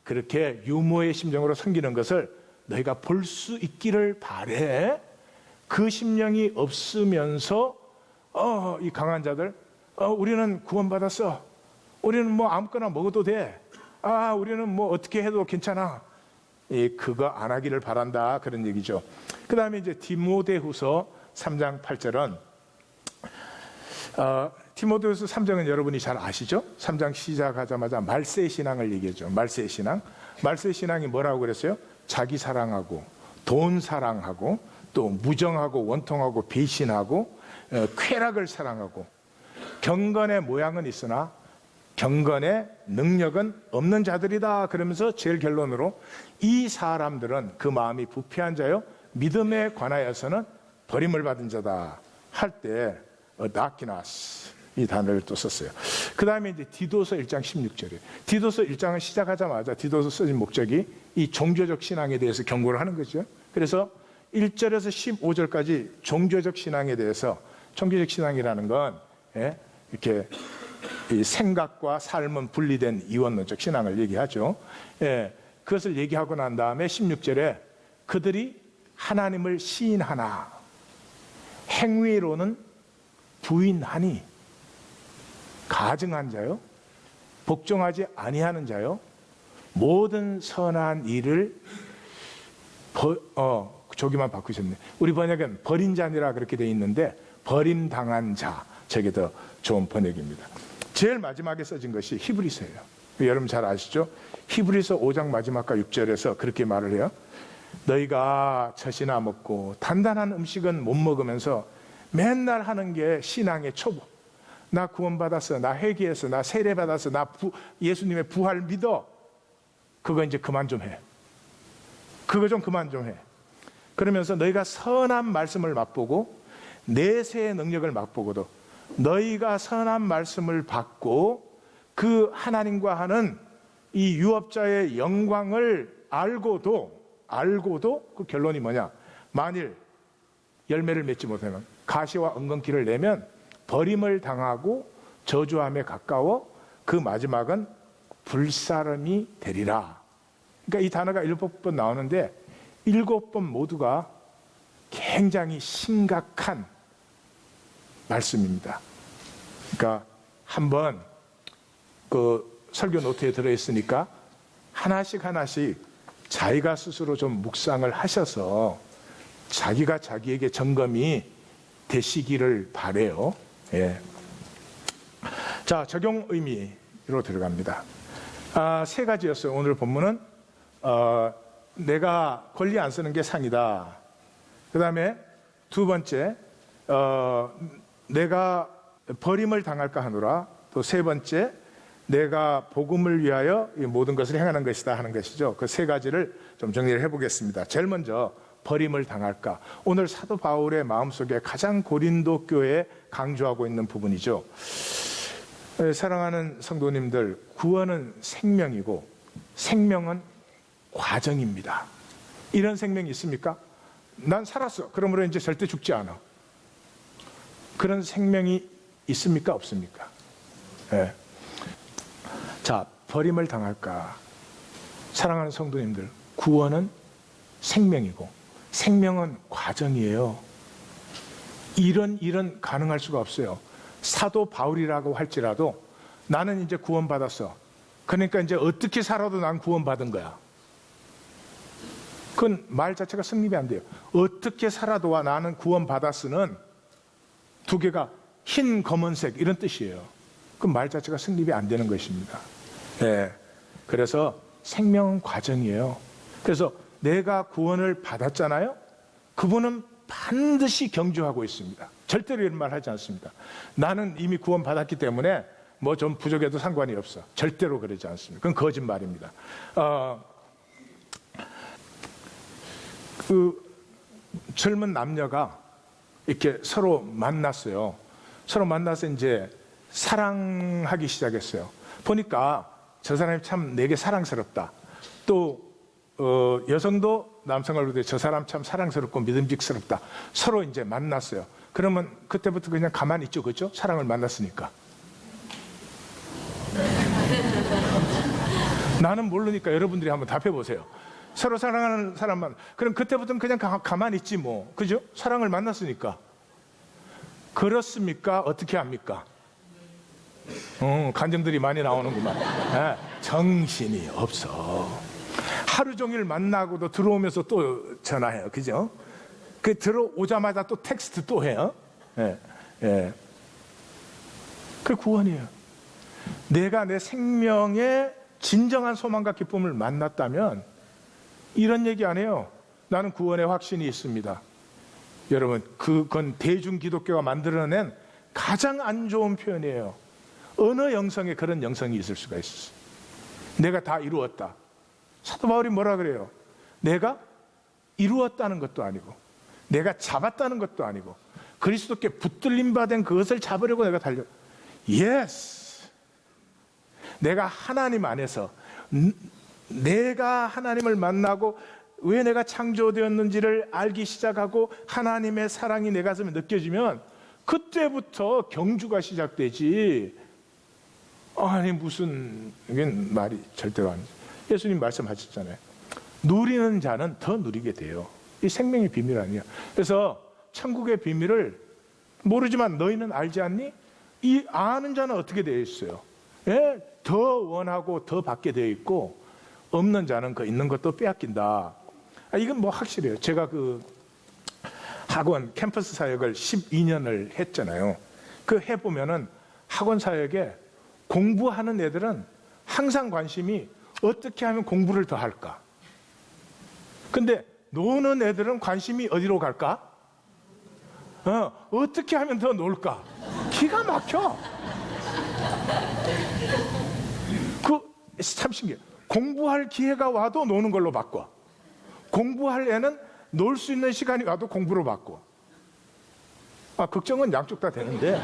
그렇게 유모의 심정으로 섬기는 것을 너희가 볼 수 있기를 바래. 그 심령이 없으면서 이 강한 자들 우리는 구원받았어. 우리는 뭐 아무거나 먹어도 돼. 우리는 뭐 어떻게 해도 괜찮아. 그거 안 하기를 바란다 그런 얘기죠. 그 다음에 이제 디모데후서 3장 8절은 디모데후서 3장은 여러분이 잘 아시죠? 3장 시작하자마자 말세 신앙을 얘기했죠. 말세 신앙. 말세 신앙이 뭐라고 그랬어요? 자기 사랑하고 돈 사랑하고 또 무정하고 원통하고 배신하고 쾌락을 사랑하고 경건의 모양은 있으나 경건의 능력은 없는 자들이다. 그러면서 제일 결론으로 이 사람들은 그 마음이 부패한 자요 믿음에 관하여서는 버림을 받은 자다 할 때 나키나스 이 단어를 또 썼어요. 그 다음에 이제 디도서 1장 16절에 디도서 1장을 시작하자마자 디도서 써진 목적이 이 종교적 신앙에 대해서 경고를 하는 거죠. 그래서 1절에서 15절까지 종교적 신앙에 대해서 종교적 신앙이라는 건 이렇게 이 생각과 삶은 분리된 이원론적 신앙을 얘기하죠. 그것을 얘기하고 난 다음에 16절에 그들이 하나님을 시인하나 행위로는 부인하니 가증한 자요 복종하지 아니하는 자요 모든 선한 일을 저기만 바꾸셨네. 우리 번역은 버린 자니라 그렇게 돼 있는데 버림당한 자, 저게 더 좋은 번역입니다. 제일 마지막에 써진 것이 히브리서예요. 여러분 잘 아시죠? 히브리서 5장 마지막과 6절에서 그렇게 말을 해요. 너희가 젖이나 먹고 단단한 음식은 못 먹으면서 맨날 하는 게 신앙의 초보. 나 구원받았어, 나 회개했어, 나 세례받았어, 나 예수님의 부활 믿어. 그거 이제 그만 좀 해. 그거 좀 그만 좀 해. 그러면서 너희가 선한 말씀을 맛보고 내세의 능력을 맛보고도 너희가 선한 말씀을 받고 그 하나님과 하는 이 유업자의 영광을 알고도 그 결론이 뭐냐? 만일 열매를 맺지 못하면 가시와 엉겅퀴를 내면 버림을 당하고 저주함에 가까워 그 마지막은 불사름이 되리라. 그러니까 이 단어가 7번 나오는데 7번 모두가 굉장히 심각한 말씀입니다. 그러니까 한번 그 설교 노트에 들어있으니까 하나씩 자기가 스스로 좀 묵상을 하셔서 자기가 자기에게 점검이 되시기를 바래요. 자, 적용 의미로 들어갑니다. 3가지였어요. 오늘 본문은 내가 권리 안 쓰는 게 상이다. 그 다음에 2번째 내가 버림을 당할까 하노라. 또 3번째 내가 복음을 위하여 이 모든 것을 행하는 것이다 하는 것이죠. 그 3가지를 좀 정리를 해보겠습니다. 제일 먼저 버림을 당할까. 오늘 사도 바울의 마음속에 가장 고린도 교회에 강조하고 있는 부분이죠. 사랑하는 성도님들, 구원은 생명이고 생명은 과정입니다. 이런 생명이 있습니까? 난 살았어. 그러므로 이제 절대 죽지 않아. 그런 생명이 있습니까? 없습니까? 자, 버림을 당할까. 사랑하는 성도님들, 구원은 생명이고 생명은 과정이에요. 이런 일은 가능할 수가 없어요. 사도 바울이라고 할지라도 나는 이제 구원받았어. 그러니까 이제 어떻게 살아도 난 구원받은 거야. 그건 말 자체가 성립이 안 돼요. 어떻게 살아도와 나는 구원받았으는 두 개가 흰, 검은색 이런 뜻이에요. 그 말 자체가 성립이 안 되는 것입니다. 그래서 생명은 과정이에요. 그래서 내가 구원을 받았잖아요. 그분은 반드시 경주하고 있습니다. 절대로 이런 말 하지 않습니다. 나는 이미 구원받았기 때문에 뭐 좀 부족해도 상관이 없어. 절대로 그러지 않습니다. 그건 거짓말입니다. 그 젊은 남녀가 이렇게 서로 만났어요. 서로 만나서 이제 사랑하기 시작했어요. 보니까 저 사람이 참 내게 사랑스럽다. 또 여성도 남성을 볼 때 저 사람 참 사랑스럽고 믿음직스럽다. 서로 이제 만났어요. 그러면 그때부터 그냥 가만히 있죠, 그렇죠? 사랑을 만났으니까. 나는 모르니까 여러분들이 한번 답해 보세요. 서로 사랑하는 사람만. 그럼 그때부터는 그냥 가만히 있지 뭐, 그죠? 사랑을 만났으니까. 그렇습니까? 어떻게 합니까? 간증들이 많이 나오는구만. 정신이 없어. 하루 종일 만나고도 들어오면서 또 전화해요. 그죠? 그 들어오자마자 또 텍스트 또 해요. 그게 구원이에요. 내가 내 생명의 진정한 소망과 기쁨을 만났다면 이런 얘기 안 해요. 나는 구원의 확신이 있습니다. 여러분, 그건 대중 기독교가 만들어낸 가장 안 좋은 표현이에요. 어느 영성에 그런 영성이 있을 수가 있었어요? 내가 다 이루었다. 사도 바울이 뭐라 그래요? 내가 이루었다는 것도 아니고, 내가 잡았다는 것도 아니고, 그리스도께 붙들림 받은 그것을 잡으려고 내가 달려. 예스! 내가 하나님 안에서, 내가 하나님을 만나고 왜 내가 창조되었는지를 알기 시작하고 하나님의 사랑이 내 가슴에 느껴지면 그때부터 경주가 시작되지. 아니 무슨, 이건 말이 절대로 아니죠. 예수님 말씀하셨잖아요. 누리는 자는 더 누리게 돼요. 이 생명의 비밀 아니야. 그래서 천국의 비밀을 모르지만 너희는 알지 않니? 이 아는 자는 어떻게 되어 있어요? 예? 더 원하고 더 받게 되어 있고, 없는 자는 그 있는 것도 빼앗긴다. 이건 뭐 확실해요. 제가 그 학원 캠퍼스 사역을 12년을 했잖아요. 그 해보면은 학원 사역에 공부하는 애들은 항상 관심이 어떻게 하면 공부를 더 할까? 근데 노는 애들은 관심이 어디로 갈까? 어떻게 하면 더 놀까? 기가 막혀. 참 신기해. 공부할 기회가 와도 노는 걸로 바꿔. 공부할 애는 놀 수 있는 시간이 와도 공부로 바꿔. 걱정은 양쪽 다 되는데.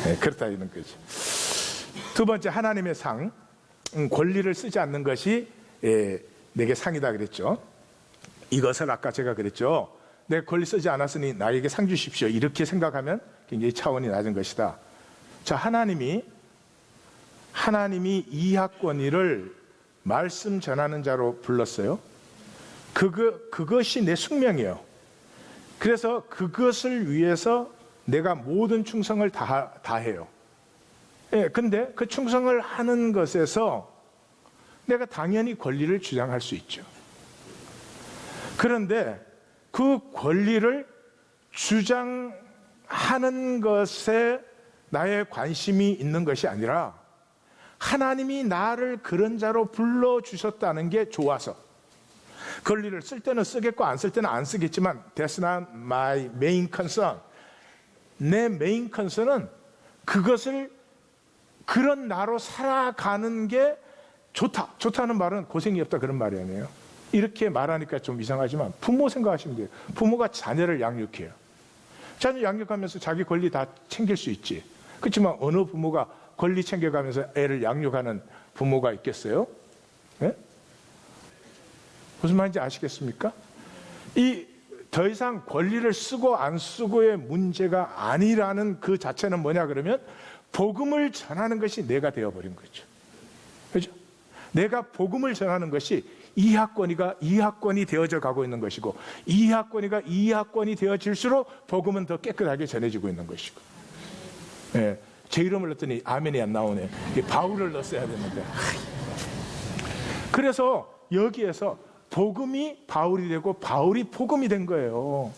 네, 그렇다 이런 거지. 두 번째, 하나님의 상. 권리를 쓰지 않는 것이 내게 상이다 그랬죠. 이것을 아까 제가 그랬죠. 내 권리 쓰지 않았으니 나에게 상 주십시오. 이렇게 생각하면 굉장히 차원이 낮은 것이다. 자, 하나님이 이하권위를 말씀 전하는 자로 불렀어요. 그것이 내 숙명이에요. 그래서 그것을 위해서 내가 모든 충성을 다해요. 예, 근데 그 충성을 하는 것에서 내가 당연히 권리를 주장할 수 있죠. 그런데 그 권리를 주장하는 것에 나의 관심이 있는 것이 아니라 하나님이 나를 그런 자로 불러주셨다는 게 좋아서, 권리를 쓸 때는 쓰겠고 안 쓸 때는 안 쓰겠지만 That's not my main concern. 내 메인 컨선은 그것을 그런 나로 살아가는 게 좋다. 좋다는 말은 고생이 없다 그런 말이 아니에요. 이렇게 말하니까 좀 이상하지만 부모 생각하시면 돼요. 부모가 자녀를 양육해요. 자녀 양육하면서 자기 권리 다 챙길 수 있지. 그렇지만 어느 부모가 권리 챙겨가면서 애를 양육하는 부모가 있겠어요? 네? 무슨 말인지 아시겠습니까? 더 이상 권리를 쓰고 안 쓰고의 문제가 아니라는 그 자체는 뭐냐 그러면 복음을 전하는 것이 내가 되어버린 거죠. 그렇죠? 내가 복음을 전하는 것이 이하권이 되어져 가고 있는 것이고, 이하권이 되어질수록 복음은 더 깨끗하게 전해지고 있는 것이고. 예, 제 이름을 넣었더니 아멘이 안 나오네. 바울을 넣었어야 되는데. 그래서 여기에서 복음이 바울이 되고 바울이 복음이 된 거예요.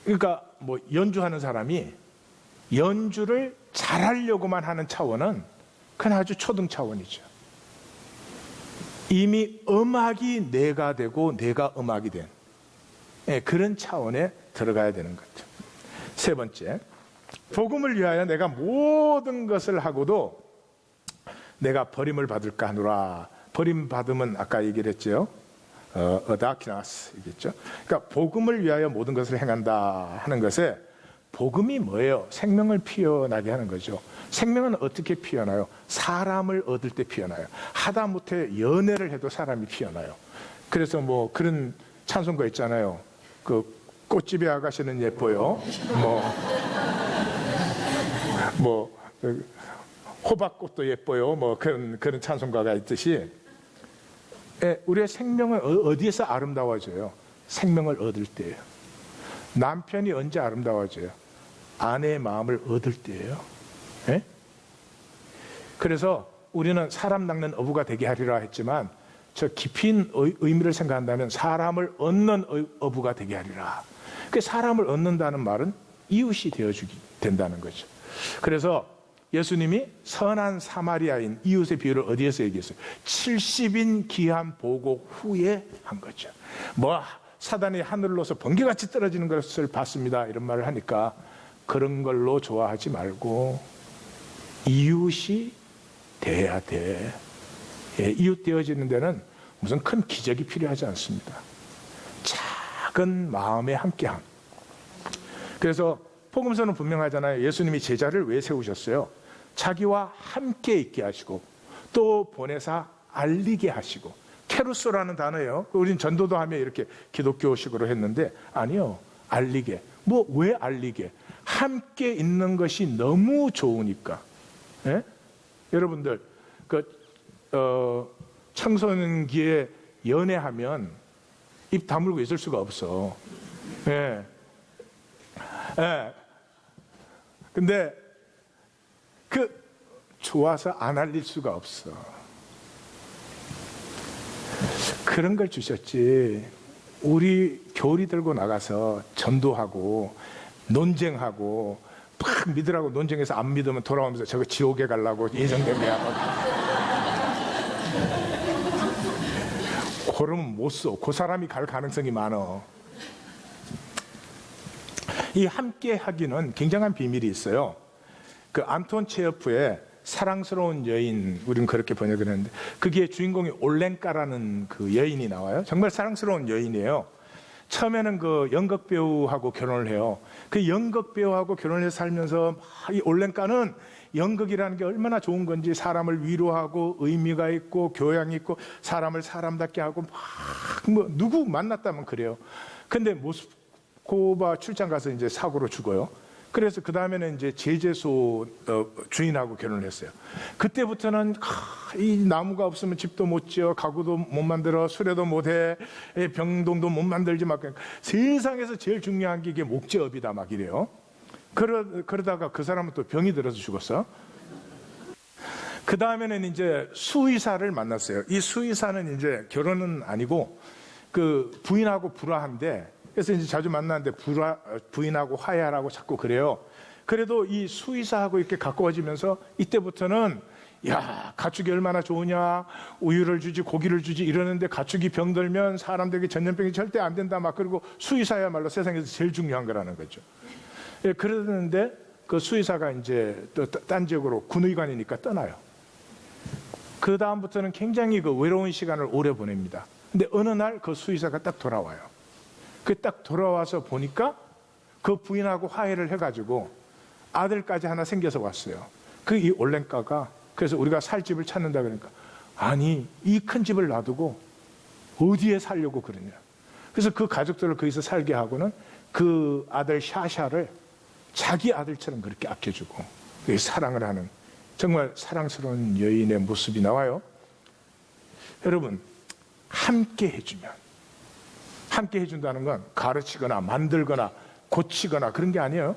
그러니까 뭐 연주하는 사람이 연주를 잘하려고만 하는 차원은 그건 아주 초등 차원이죠. 이미 음악이 내가 되고 내가 음악이 된 그런 차원에 들어가야 되는 거죠. 세 번째, 복음을 위하여 내가 모든 것을 하고도 내가 버림을 받을까 하노라. 버림받음은 아까 얘기를 했죠. 어다키나스이겠죠. 그러니까 복음을 위하여 모든 것을 행한다 하는 것에 복음이 뭐예요? 생명을 피어나게 하는 거죠. 생명은 어떻게 피어나요? 사람을 얻을 때 피어나요. 하다못해 연애를 해도 사람이 피어나요. 그래서 뭐 그런 찬송가 있잖아요. 그 꽃집에 아가씨는 예뻐요. 호박꽃도 예뻐요. 뭐 그런 찬송가가 있듯이, 우리의 생명은 어디에서 아름다워져요? 생명을 얻을 때예요. 남편이 언제 아름다워져요? 아내의 마음을 얻을 때예요. 예? 그래서 우리는 사람 낚는 어부가 되게 하리라 했지만 저 깊은 의미를 생각한다면 사람을 얻는 어부가 되게 하리라. 그 사람을 얻는다는 말은 이웃이 되어주기 된다는 거죠. 그래서 예수님이 선한 사마리아인 이웃의 비유를 어디에서 얘기했어요? 70인 기한 보고 후에 한 거죠. 뭐 사단이 하늘로서 번개같이 떨어지는 것을 봤습니다 이런 말을 하니까 그런 걸로 좋아하지 말고 이웃이 돼야 돼. 예, 이웃 되어지는 데는 무슨 큰 기적이 필요하지 않습니다. 작은 마음의 함께함. 그래서 복음서는 분명하잖아요. 예수님이 제자를 왜 세우셨어요? 자기와 함께 있게 하시고 또 보내사 알리게 하시고. 케루소라는 단어예요. 우린 전도도 하며 이렇게 기독교식으로 했는데 아니요. 알리게. 뭐 왜 알리게? 함께 있는 것이 너무 좋으니까. 예? 여러분들 청소년기에 연애하면 입 다물고 있을 수가 없어. 예. 예. 근데 좋아서 안 알릴 수가 없어. 그런 걸 주셨지. 우리 교리 들고 나가서 전도하고 논쟁하고 막 믿으라고 논쟁해서 안 믿으면 돌아오면서 저거 지옥에 가려고 예정된 거야. 그러면 못 써. 그 사람이 갈 가능성이 많어. 이 함께 하기는 굉장한 비밀이 있어요. 그 안톤 체흐프의 사랑스러운 여인, 우리는 그렇게 번역을 했는데 그게 주인공이 올렌카라는 그 여인이 나와요. 정말 사랑스러운 여인이에요. 처음에는 그 연극 배우하고 결혼을 해요. 그 연극 배우하고 결혼해서 살면서 이 올렌카는 연극이라는 게 얼마나 좋은 건지 사람을 위로하고 의미가 있고 교양이 있고 사람을 사람답게 하고 막 뭐 누구 만났다면 그래요. 근데 모스크바 출장 가서 이제 사고로 죽어요. 그래서 그 다음에는 이제 제재소 주인하고 결혼을 했어요. 그때부터는 이 나무가 없으면 집도 못 지어, 가구도 못 만들어, 수레도 못해, 병동도 못 만들지 막 세상에서 제일 중요한 게 이게 목재업이다 막 이래요. 그러다가 그 사람은 또 병이 들어서 죽었어. 그 다음에는 이제 수의사를 만났어요. 이 수의사는 이제 결혼은 아니고 그 부인하고 불화한데 그래서 이제 자주 만나는데 부인하고 화해하라고 자꾸 그래요. 그래도 이 수의사하고 이렇게 가까워지면서 이때부터는 야, 가축이 얼마나 좋으냐, 우유를 주지 고기를 주지 이러는데 가축이 병들면 사람들에게 전염병이 절대 안 된다 막 그러고 수의사야말로 세상에서 제일 중요한 거라는 거죠. 예, 그러는데 그 수의사가 이제 또 딴 지역으로 군의관이니까 떠나요. 그 다음부터는 굉장히 그 외로운 시간을 오래 보냅니다. 근데 어느 날 그 수의사가 딱 돌아와요. 그 딱 돌아와서 보니까 그 부인하고 화해를 해가지고 아들까지 하나 생겨서 왔어요. 그 이 올렌카가 그래서 우리가 살 집을 찾는다 그러니까 아니 이 큰 집을 놔두고 어디에 살려고 그러냐. 그래서 그 가족들을 거기서 살게 하고는 그 아들 샤샤를 자기 아들처럼 그렇게 아껴주고 사랑을 하는 정말 사랑스러운 여인의 모습이 나와요. 여러분 함께 해주면 함께 해준다는 건 가르치거나 만들거나 고치거나 그런 게 아니에요.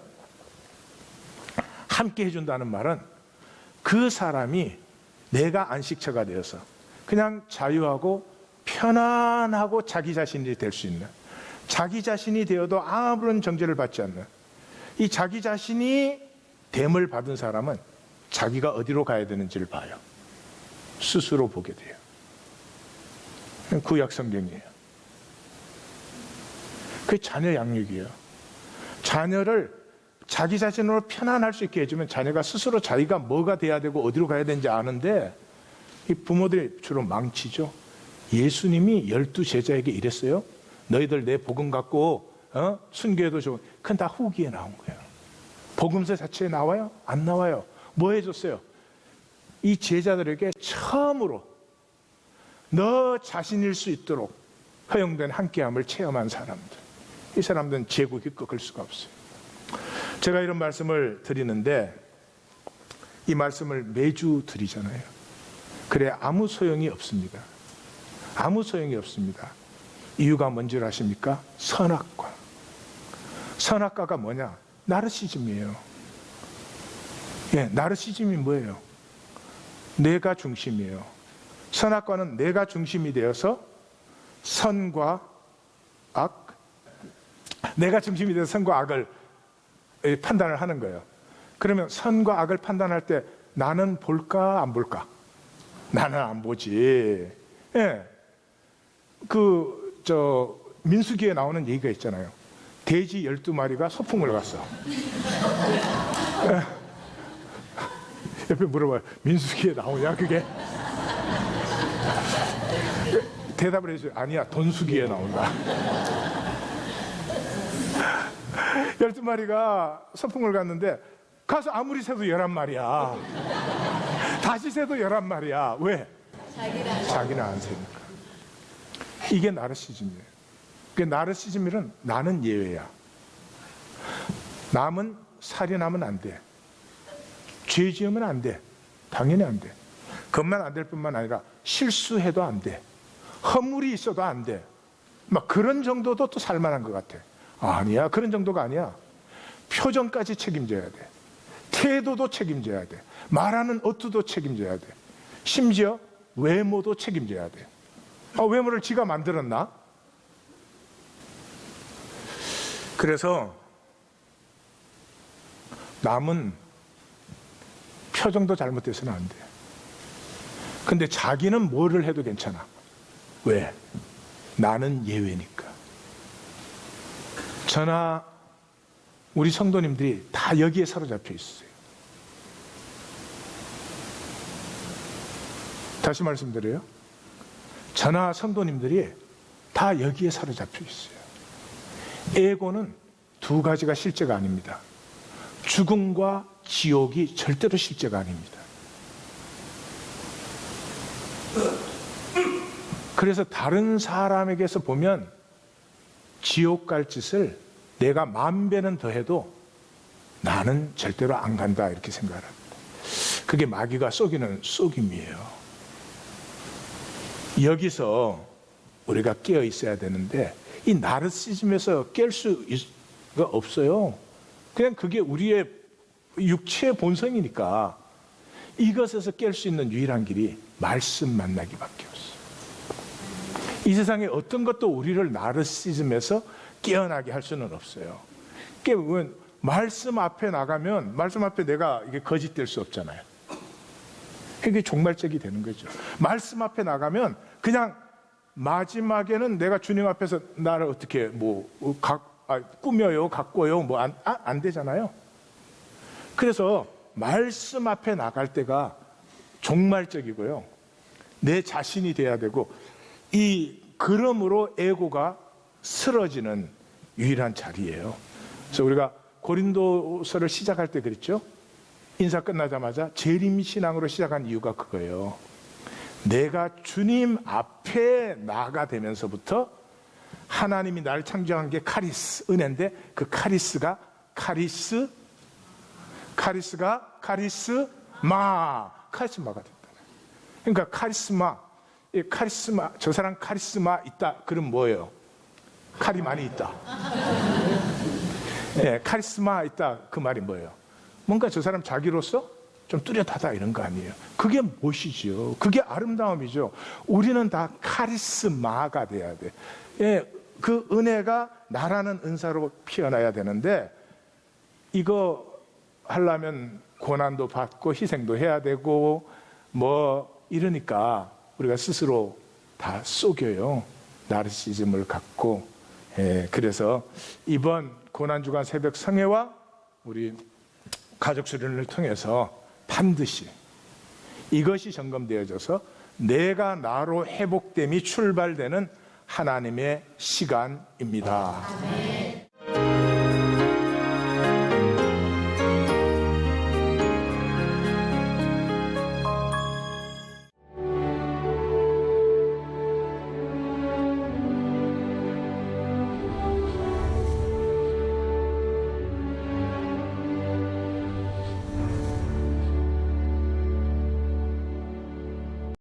함께 해준다는 말은 그 사람이 내가 안식처가 되어서 그냥 자유하고 편안하고 자기 자신이 될 수 있는, 자기 자신이 되어도 아무런 정죄를 받지 않는 이 자기 자신이 됨을 받은 사람은 자기가 어디로 가야 되는지를 봐요. 스스로 보게 돼요. 구약 성경이에요. 그게 자녀 양육이에요. 자녀를 자기 자신으로 편안할 수 있게 해주면 자녀가 스스로 자기가 뭐가 돼야 되고 어디로 가야 되는지 아는데 이 부모들이 주로 망치죠. 예수님이 12제자에게 이랬어요. 너희들 내 복음 갖고 순교해도 좋은. 그건 다 후기에 나온 거예요. 복음서 자체에 나와요? 안 나와요. 뭐 해줬어요? 이 제자들에게 처음으로 너 자신일 수 있도록 허용된 함께함을 체험한 사람들. 이 사람들은 제국이 꺾을 수가 없어요. 제가 이런 말씀을 드리는데 이 말씀을 매주 드리잖아요. 그래 아무 소용이 없습니다. 아무 소용이 없습니다. 이유가 뭔지 아십니까? 선악과. 선악과가 뭐냐? 나르시즘이에요. 예, 나르시즘이 뭐예요? 내가 중심이에요. 선악과는 내가 중심이 되어서 선과 악, 내가 중심이 되어서 선과 악을 판단을 하는 거예요. 그러면 선과 악을 판단할 때 나는 볼까 안 볼까? 나는 안 보지. 예. 민수기에 나오는 얘기가 있잖아요. 돼지 12마리가 소풍을 갔어. 옆에 물어봐요. 민수기에 나오냐 그게? 대답을 해줘요. 아니야, 돈수기에 나온다. 12마리가 소풍을 갔는데 가서 아무리 세도 11마리야. 다시 세도 11마리야. 왜? 자기는 안 세니까. 이게 나르시즘이에요. 그 나르시즘이란 나는 예외야. 남은 살인하면 안 돼. 죄 지으면 안 돼. 당연히 안 돼. 그것만 안 될 뿐만 아니라 실수해도 안 돼. 허물이 있어도 안 돼. 막 그런 정도도 또 살만한 것 같아. 아니야, 그런 정도가 아니야. 표정까지 책임져야 돼. 태도도 책임져야 돼. 말하는 어투도 책임져야 돼. 심지어 외모도 책임져야 돼. 외모를 지가 만들었나? 그래서 남은 표정도 잘못돼서는 안 돼. 근데 자기는 뭐를 해도 괜찮아. 왜? 나는 예외니까. 저나 우리 성도님들이 다 여기에 사로잡혀 있어요. 다시 말씀드려요. 저나 성도님들이 다 여기에 사로잡혀 있어요. 에고는 두 가지가 실제가 아닙니다. 죽음과 지옥이 절대로 실제가 아닙니다. 그래서 다른 사람에게서 보면 지옥 갈 짓을 내가 10,000배는 더 해도 나는 절대로 안 간다 이렇게 생각합니다. 그게 마귀가 속이는 속임이에요. 여기서 우리가 깨어 있어야 되는데 이 나르시즘에서 깰 수가 없어요. 그냥 그게 우리의 육체의 본성이니까 이것에서 깰 수 있는 유일한 길이 말씀 만나기밖에 없어요. 이 세상에 어떤 것도 우리를 나르시즘에서 깨어나게 할 수는 없어요. 말씀 앞에 나가면 말씀 앞에 내가 이게 거짓될 수 없잖아요. 이게 종말적이 되는 거죠. 말씀 앞에 나가면 그냥 마지막에는 내가 주님 앞에서 나를 어떻게 꾸며요, 가꿔요, 안 되잖아요. 그래서 말씀 앞에 나갈 때가 종말적이고요. 내 자신이 돼야 되고 그러므로 에고가 쓰러지는 유일한 자리예요. 그래서 우리가 고린도서를 시작할 때 그랬죠. 인사 끝나자마자 재림신앙으로 시작한 이유가 그거예요. 내가 주님 앞에 나가 되면서부터 하나님이 나를 창조한 게 카리스, 은혜인데 그 카리스가 카리스마가 됐다. 그러니까 카리스마, 저 사람 카리스마 있다. 그럼 뭐예요? 칼이 많이 있다. 네, 카리스마 있다. 그 말이 뭐예요? 뭔가 저 사람 자기로서 좀 뚜렷하다 이런 거 아니에요. 그게 무엇이죠? 그게 아름다움이죠. 우리는 다 카리스마가 돼야 돼. 예, 그 은혜가 나라는 은사로 피어나야 되는데 이거 하려면 고난도 받고 희생도 해야 되고 이러니까 우리가 스스로 다 속여요. 나르시즘을 갖고. 그래서 이번 고난주간 새벽 성회와 우리 가족 수련을 통해서 반드시 이것이 점검되어져서 내가 나로 회복됨이 출발되는 하나님의 시간입니다.